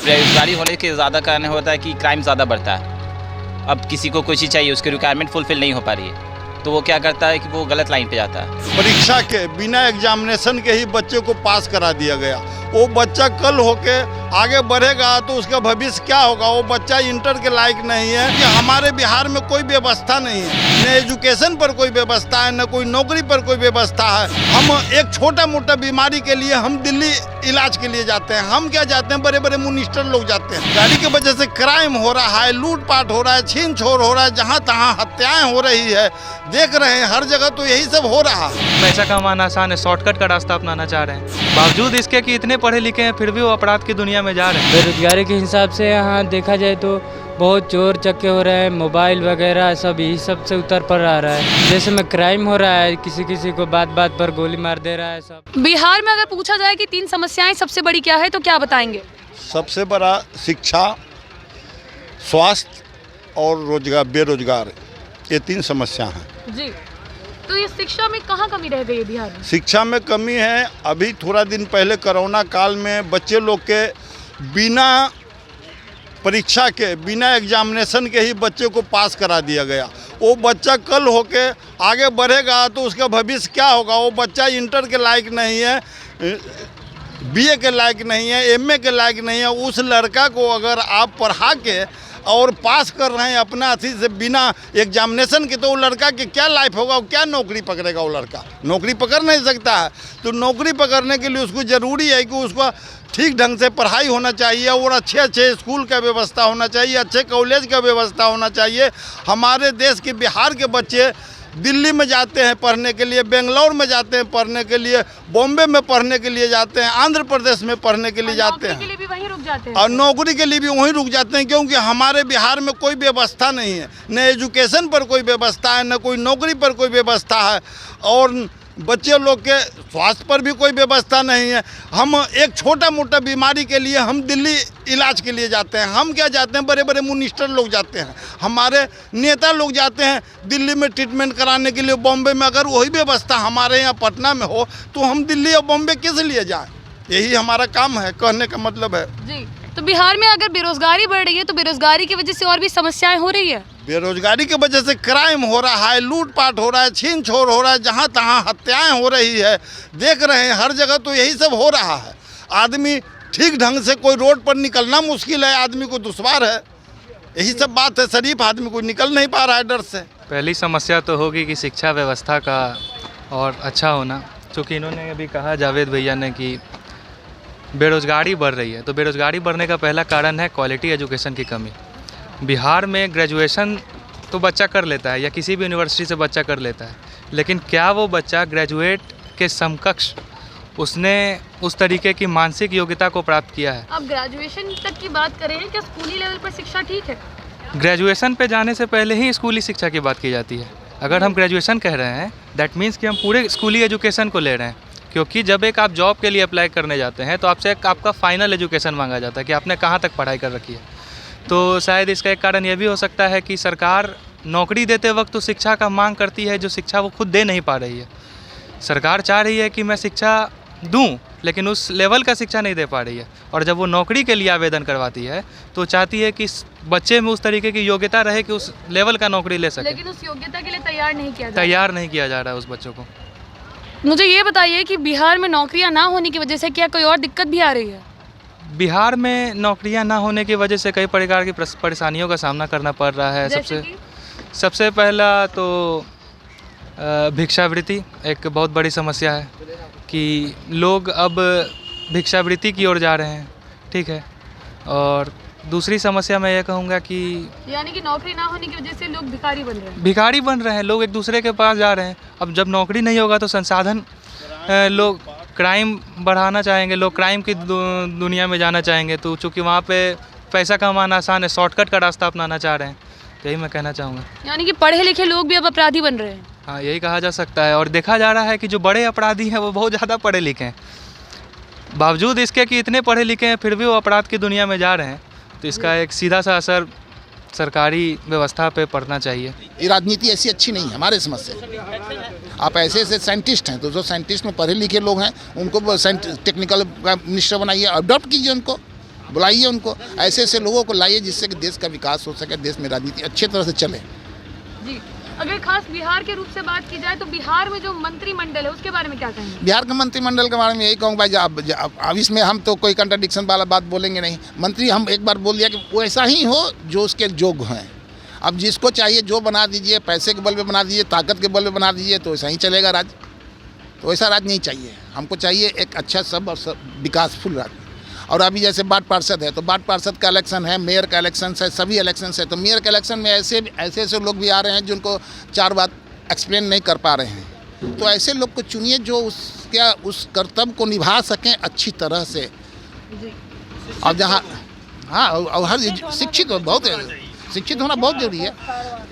बेरोजगारी होने के ज़्यादा कारण होता है कि क्राइम ज़्यादा बढ़ता है। अब किसी को कोई चीज़ चाहिए, उसकी रिक्वायरमेंट फुलफिल नहीं हो पा रही है, तो वो क्या करता है कि वो गलत लाइन पे जाता है। परीक्षा के बिना एग्जामिनेशन के ही बच्चे को पास करा दिया गया। वो बच्चा कल होके आगे बढ़ेगा तो उसका भविष्य क्या होगा। वो बच्चा इंटर के लायक नहीं है कि हमारे बिहार में कोई व्यवस्था नहीं है, न एजुकेशन पर कोई व्यवस्था है, न कोई नौकरी पर कोई व्यवस्था है। हम एक छोटा मोटा बीमारी के लिए हम दिल्ली इलाज के लिए जाते हैं। हम क्या जाते हैं, बड़े बड़े मिनिस्टर लोग जाते हैं। गाड़ी की वजह से क्राइम हो रहा है, लूटपाट हो रहा है, छीन छोड़ हो रहा है, जहाँ तहाँ हत्याएं हो रही है। देख रहे हैं हर जगह तो यही सब हो रहा है। पैसा कमाना आसान है, शॉर्टकट का रास्ता अपनाना चाह रहे हैं। बावजूद इसके कि इतने पढ़े लिखे हैं फिर भी वो अपराध की दुनिया में जा रहे हैं। बेरोजगारी के हिसाब से यहाँ देखा जाए तो बहुत चोर चक्के हो रहे हैं, मोबाइल वगैरह सब यही सब से उतर पर आ रहा है। जैसे में क्राइम हो रहा है, किसी को बात बात पर गोली मार दे रहा है सब। बिहार में अगर पूछा जाए कि 3 समस्याएं सबसे बड़ी क्या है तो क्या बताएंगे? सबसे बड़ा शिक्षा, स्वास्थ्य और रोजगार, बेरोजगार, ये 3 समस्या हैं जी। तो ये शिक्षा में कहाँ कमी रह गई है बिहार में? शिक्षा में कमी है। अभी थोड़ा दिन पहले कोरोना काल में बच्चे लोग के बिना परीक्षा के, बिना एग्जामिनेशन के ही बच्चे को पास करा दिया गया। वो बच्चा कल होके आगे बढ़ेगा तो उसका भविष्य क्या होगा। वो बच्चा इंटर के लायक नहीं है, बीए के लायक नहीं है, एमए के लायक नहीं है। उस लड़का को अगर आप पढ़ा के और पास कर रहे हैं अपना अथी से बिना एग्जामिनेशन के, तो वो लड़का की क्या लाइफ होगा, वो क्या नौकरी पकड़ेगा। वो लड़का नौकरी पकड़ नहीं सकता है। तो नौकरी पकड़ने के लिए उसको ज़रूरी है कि उसको ठीक ढंग से पढ़ाई होना चाहिए और अच्छे स्कूल का व्यवस्था होना चाहिए, अच्छे कॉलेज का व्यवस्था होना चाहिए। हमारे देश के बिहार के बच्चे दिल्ली में जाते हैं पढ़ने के लिए, बेंगलोर में जाते हैं पढ़ने के लिए, बॉम्बे में पढ़ने के लिए जाते हैं, आंध्र प्रदेश में पढ़ने के लिए जाते हैं, नौकरी के लिए भी वहीं रुक जाते हैं और नौकरी के लिए भी वहीं रुक जाते हैं। क्योंकि हमारे बिहार में कोई व्यवस्था नहीं है, न एजुकेशन पर कोई व्यवस्था है, न कोई नौकरी पर कोई व्यवस्था है, और बच्चे लोग के स्वास्थ्य पर भी कोई व्यवस्था नहीं है। हम एक छोटा मोटा बीमारी के लिए हम दिल्ली इलाज के लिए जाते हैं। हम क्या जाते हैं, बड़े बड़े मिनिस्टर लोग जाते हैं, हमारे नेता लोग जाते हैं दिल्ली में ट्रीटमेंट कराने के लिए, बॉम्बे में। अगर वही व्यवस्था हमारे यहाँ पटना में हो तो हम दिल्ली और बॉम्बे किस लिए जाएं। यही हमारा काम है, कहने का मतलब है जी। तो बिहार में अगर बेरोजगारी बढ़ रही है तो बेरोजगारी की वजह से और भी समस्याएं हो रही है। बेरोजगारी की वजह से क्राइम हो रहा है, लूटपाट हो रहा है, छीन छोड़ हो रहा है, जहाँ तहाँ हत्याएं हो रही है। देख रहे हैं हर जगह तो यही सब हो रहा है। आदमी ठीक ढंग से कोई रोड पर निकलना मुश्किल है, आदमी को दुश्वार है। यही सब बात है। शरीफ आदमी को निकल नहीं पा रहा है डर से। पहली समस्या तो होगी कि शिक्षा व्यवस्था का और अच्छा होना, चूँकि इन्होंने अभी कहा जावेद भैया ने कि बेरोजगारी बढ़ रही है। तो बेरोजगारी बढ़ने का पहला कारण है क्वालिटी एजुकेशन की कमी। बिहार में ग्रेजुएशन तो बच्चा कर लेता है या किसी भी यूनिवर्सिटी से बच्चा कर लेता है, लेकिन क्या वो बच्चा ग्रेजुएट के समकक्ष उसने उस तरीके की मानसिक योग्यता को प्राप्त किया है? अब ग्रेजुएशन तक की बात करें, क्या स्कूली लेवल पर शिक्षा ठीक है? ग्रेजुएशन पे जाने से पहले ही स्कूली शिक्षा की बात की जाती है। अगर हम ग्रेजुएशन कह रहे हैं दैट मीन्स कि हम पूरे स्कूली एजुकेशन को ले रहे हैं। क्योंकि जब एक आप जॉब के लिए अप्लाई करने जाते हैं तो आपसे एक आपका फाइनल एजुकेशन मांगा जाता है कि आपने कहाँ तक पढ़ाई कर रखी है। तो शायद इसका एक कारण यह भी हो सकता है कि सरकार नौकरी देते वक्त तो शिक्षा का मांग करती है जो शिक्षा वो खुद दे नहीं पा रही है। सरकार चाह रही है कि मैं शिक्षा दूं, लेकिन उस लेवल का शिक्षा नहीं दे पा रही है। और जब वो नौकरी के लिए आवेदन करवाती है तो चाहती है कि बच्चे में उस तरीके की योग्यता रहे कि उस लेवल का नौकरी ले सके, लेकिन उस योग्यता के लिए तैयार नहीं किया जा रहा है उस बच्चों को। मुझे ये बताइए कि बिहार में नौकरियां ना होने की वजह से क्या कोई और दिक्कत भी आ रही है? बिहार में नौकरियां ना होने की वजह से कई प्रकार की परेशानियों का सामना करना पड़ रहा है। सबसे पहला तो भिक्षावृत्ति एक बहुत बड़ी समस्या है कि लोग अब भिक्षावृत्ति की ओर जा रहे हैं, ठीक है। और दूसरी समस्या मैं ये कहूँगा कि यानी कि नौकरी ना होने की वजह से लोग भिखारी बन रहे हैं। लोग एक दूसरे के पास जा रहे हैं। अब जब नौकरी नहीं होगा तो संसाधन, लोग क्राइम बढ़ाना चाहेंगे, लोग क्राइम की दुनिया में जाना चाहेंगे। तो चूँकि वहाँ पे पैसा कमाना आसान है, शॉर्टकट का रास्ता अपनाना चाह रहे हैं। यही मैं कहना चाहूँगा। यानी कि पढ़े लिखे लोग भी अब अपराधी बन रहे हैं। हाँ, यही कहा जा सकता है। और देखा जा रहा है कि जो बड़े अपराधी हैं वो बहुत ज़्यादा पढ़े लिखे हैं। बावजूद इसके कि इतने पढ़े लिखे हैं फिर भी वो अपराध की दुनिया में जा रहे हैं। तो इसका एक सीधा सा असर सरकारी व्यवस्था पे पड़ना चाहिए। ये राजनीति ऐसी अच्छी नहीं है हमारे समझ से। आप ऐसे साइंटिस्ट हैं तो जो साइंटिस्ट में पढ़े लिखे लोग हैं उनको टेक्निकल मिनिस्टर बनाइए, अडॉप्ट कीजिए उनको। बुलाइए उनको, ऐसे ऐसे लोगों को लाइए जिससे कि देश का विकास हो सके, देश में राजनीति अच्छी तरह से चले। जी, अगर खास बिहार के रूप से बात की जाए तो बिहार में जो मंत्रिमंडल है उसके बारे में क्या कहेंगे? बिहार के मंत्रिमंडल के बारे में यही कहूँगा भाई, अब इसमें हम तो कोई कंट्राडिक्शन वाला बात बोलेंगे नहीं। मंत्री हम एक बार बोल दिया कि वैसा ही हो जो उसके योग्य हैं। अब जिसको चाहिए जो बना दीजिए, पैसे के बल पे बना दीजिए, ताकत के बल पे बना दीजिए, तो ऐसा ही चलेगा राज। तो ऐसा राज नहीं चाहिए, हमको चाहिए एक अच्छा सब और विकासफुल राज। और अभी जैसे वार्ड पार्षद है तो वार्ड पार्षद का इलेक्शन है, मेयर का इलेक्शन है, सभी इलेक्शन है। तो मेयर के इलेक्शन में ऐसे लोग भी आ रहे हैं जिनको 4 बात एक्सप्लेन नहीं कर पा रहे हैं। तो ऐसे लोग को चुनिए जो उस कर्तव्य को निभा सकें अच्छी तरह से। अब जहाँ और हर शिक्षित बहुत शिक्षित होना बहुत जरूरी है।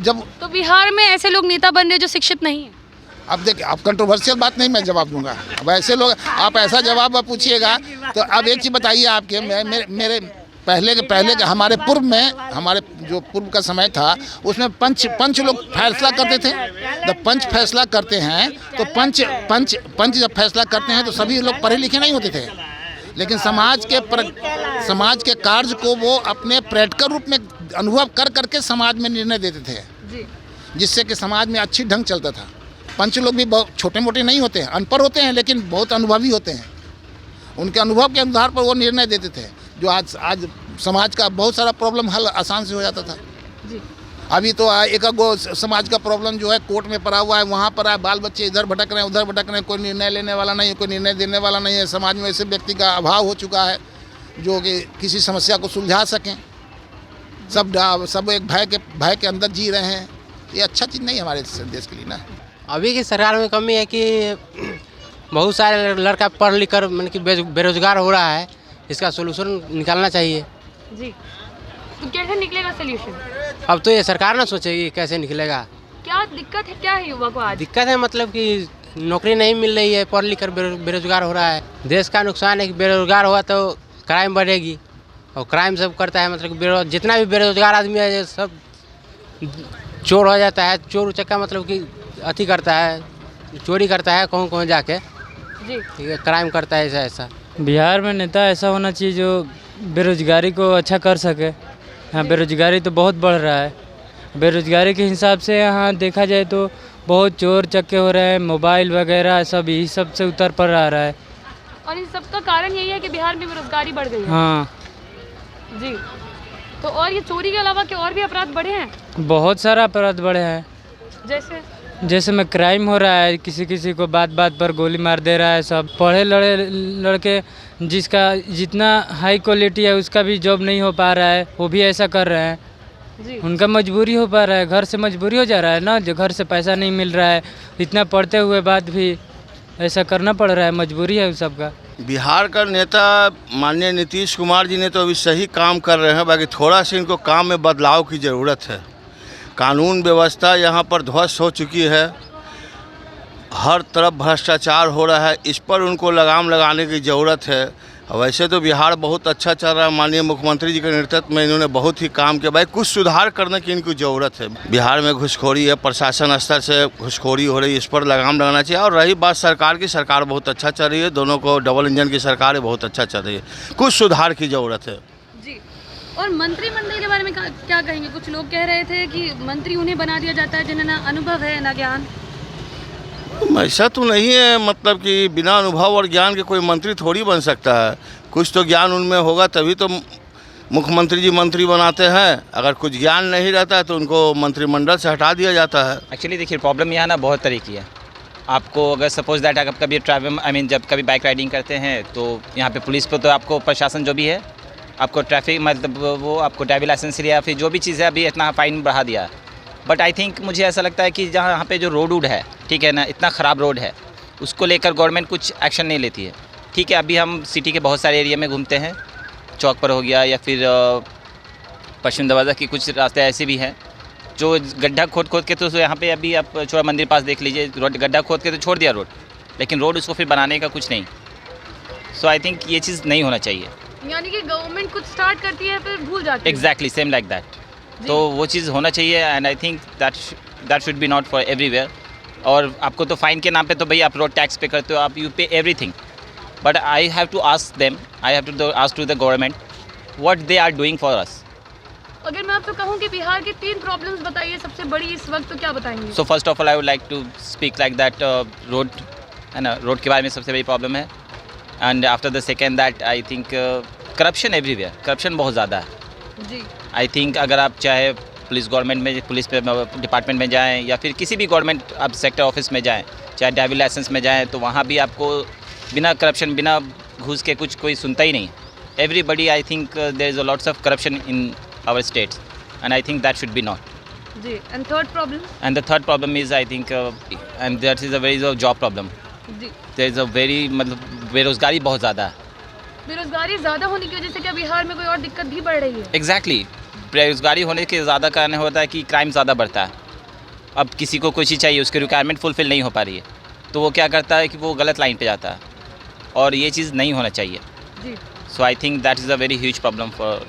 जब तो बिहार में ऐसे लोग नेता बन रहे जो शिक्षित नहीं है। अब देखिए, अब कंट्रोवर्शियल बात नहीं मैं जवाब दूंगा। अब ऐसे लोग आप ऐसा जवाब पूछिएगा तो अब एक चीज़ बताइए आपके मेरे पहले के हमारे पूर्व में, हमारे जो पूर्व का समय था उसमें पंच लोग फैसला करते थे। जब पंच फैसला करते हैं तो पंच जब फैसला करते हैं तो सभी लोग पढ़े लिखे नहीं होते थे, लेकिन समाज के कार्य को वो अपने प्रैक्टिकल रूप में अनुभव कर करके समाज में निर्णय देते थे, जिससे कि समाज में अच्छी ढंग चलता था। पंच लोग भी बहुत छोटे मोटे नहीं होते हैं, अनपढ़ होते हैं, लेकिन बहुत अनुभवी होते हैं। उनके अनुभव के आधार पर वो निर्णय देते थे, जो आज समाज का बहुत सारा प्रॉब्लम हल आसान से हो जाता था। अभी तो एक समाज का प्रॉब्लम जो है कोर्ट में पड़ा हुआ है, वहाँ पर है, बाल बच्चे इधर भटक रहे हैं उधर भटक रहे हैं, कोई निर्णय लेने वाला नहीं है, कोई निर्णय देने वाला नहीं है। समाज में ऐसे व्यक्ति का अभाव हो चुका है जो कि किसी समस्या को सुलझा सकें। सब एक भय के अंदर जी रहे हैं। ये अच्छा चीज़ नहीं है हमारे देश के लिए ना। अभी की सरकार में कमी है कि बहुत सारे लड़का पढ़ लिख कर मतलब कि बेरोजगार हो रहा है। इसका सोल्यूशन निकालना चाहिए। जी, तो कैसे निकलेगा सोल्यूशन? अब तो ये सरकार ना सोचेगी कैसे निकलेगा। क्या दिक्कत है, क्या है युवा को आज? दिक्कत है मतलब कि नौकरी नहीं मिल रही है, पढ़ लिख कर बेरोजगार हो रहा है। देश का नुकसान है कि बेरोजगार हुआ तो क्राइम बढ़ेगी, और क्राइम सब करता है मतलब कि जितना भी बेरोजगार आदमी है सब चोर हो जाता है। चोर उचक्का मतलब कि अति करता है, चोरी करता है, कहीं जाके जी क्राइम करता है ऐसा। बिहार में नेता ऐसा होना चाहिए जो बेरोजगारी को अच्छा कर सके। यहाँ बेरोजगारी तो बहुत बढ़ रहा है। बेरोजगारी के हिसाब से यहाँ देखा जाए तो बहुत चोर चक्के हो रहे हैं, मोबाइल वगैरह सब यही सब से उतर पर आ रहा है। और इन सब का कारण यही है कि बिहार में बेरोजगारी बढ़ गई है। हाँ जी, तो और ये चोरी के अलावा क्या और भी अपराध बढ़े हैं? बहुत सारा अपराध बढ़े हैं। जैसे में क्राइम हो रहा है, किसी को बात पर गोली मार दे रहा है। सब पढ़े लड़के जिसका जितना हाई क्वालिटी है उसका भी जॉब नहीं हो पा रहा है, वो भी ऐसा कर रहे हैं जी। उनका मजबूरी हो पा रहा है, घर से मजबूरी हो जा रहा है ना, जो घर से पैसा नहीं मिल रहा है, इतना पढ़ते हुए बाद भी ऐसा करना पड़ रहा है, मजबूरी है उस सब का। बिहार का नेता माननीय नीतीश कुमार जी ने तो अभी सही काम कर रहे हैं, बाकी थोड़ा सा इनको काम में बदलाव की ज़रूरत है। कानून व्यवस्था यहाँ पर ध्वस्त हो चुकी है, हर तरफ भ्रष्टाचार हो रहा है, इस पर उनको लगाम लगाने की ज़रूरत है। वैसे तो बिहार बहुत अच्छा चल रहा है, माननीय मुख्यमंत्री जी के नेतृत्व में इन्होंने बहुत ही काम किया। भाई कुछ सुधार करने की इनको ज़रूरत है। बिहार में घुसखोरी है, प्रशासन स्तर से घुसखोरी हो रही है, इस पर लगाम लगाना चाहिए। और रही बात सरकार की, सरकार बहुत अच्छा चल रही है, दोनों को डबल इंजन की सरकार है, बहुत अच्छा चल रही है, कुछ सुधार की ज़रूरत है जी। और मंत्रिमंडल के बारे में क्या कहेंगे? कुछ लोग कह रहे थे कि मंत्री उन्हें बना दिया जाता है जिन्हें ना अनुभव है ना ज्ञान। ऐसा तो नहीं है, मतलब कि बिना अनुभव और ज्ञान के कोई मंत्री थोड़ी बन सकता है। कुछ तो ज्ञान उनमें होगा तभी तो मुख्यमंत्री जी मंत्री बनाते हैं। अगर कुछ ज्ञान नहीं रहता है तो उनको मंत्रिमंडल से हटा दिया जाता है। एक्चुअली देखिए, प्रॉब्लम यहाँ ना बहुत तरह की है। आपको अगर सपोज दैट आप कभी ट्रैवल जब कभी बाइक राइडिंग करते हैं तो यहाँ पे पुलिस पे तो आपको प्रशासन जो भी है आपको ट्रैफिक मतलब वो आपको ड्राइविंग लाइसेंस या फिर जो भी चीज़ है अभी इतना फाइन बढ़ा दिया। बट आई थिंक मुझे ऐसा लगता है कि जहाँ यहाँ पे जो रोड है, ठीक है ना, इतना ख़राब रोड है, उसको लेकर गवर्नमेंट कुछ एक्शन नहीं लेती है। ठीक है, अभी हम सिटी के बहुत सारे एरिया में घूमते हैं, चौक पर हो गया या फिर पश्चिम दरवाज़ा की कुछ रास्ते ऐसे भी हैं जो गड्ढा खोद के तो यहाँ पे अभी आप छोड़ा मंदिर पास देख लीजिए, रोड गड्ढा खोद के तो छोड़ दिया रोड, लेकिन रोड उसको फिर बनाने का कुछ नहीं। सो आई थिंक ये चीज़ नहीं होना चाहिए। यानी कि गवर्नमेंट कुछ स्टार्ट करती है फिर भूल जाती है। Exactly same like that. तो वो चीज़ होना चाहिए and I think that should be not for everywhere. और आपको तो फाइन के नाम पे तो भैया आप रोड टैक्स पे करते हो, आप you pay everything, but I have to ask them, I have to ask to the government what they are doing for us. अगर मैं आपसे कहूँ कि बिहार की 3 प्रॉब्लम्स बताइए सबसे बड़ी इस वक्त, तो क्या बताएंगे? So first of all, I would like to speak like that road, है ना, रोड के बारे में सबसे बड़ी प्रॉब्लम है. And after the second that I think corruption everywhere, corruption बहुत ज़्यादा है. जी. आई थिंक अगर आप चाहे पुलिस गवर्नमेंट में, पुलिस डिपार्टमेंट में जाएं या फिर किसी भी गवर्नमेंट आप सेक्टर ऑफिस में जाएं, चाहे ड्राइविंग लाइसेंस में जाएं, तो वहाँ भी आपको बिना करप्शन, बिना घूस के कुछ कोई सुनता ही नहीं. Everybody, I think there is a lots of corruption in our states and I think that should be not. जी. And third problem? And the third problem is I think and that is a very job problem. जी. There is a very, मतलब बेरोज़गारी बहुत ज़्यादा है. बेरोजगारी ज़्यादा होने की वजह से क्या बिहार में कोई और दिक्कत भी बढ़ रही है? एग्जैक्टली. बेरोज़गारी होने के ज़्यादा कारण होता है कि क्राइम ज़्यादा बढ़ता है. अब किसी को कोई चीज़ चाहिए, उसकी रिक्वायरमेंट फुलफिल नहीं हो पा रही है, तो वो क्या करता है कि वो गलत लाइन पे जाता है, और ये चीज़ नहीं होना चाहिए. जी. So I think that is a very huge problem for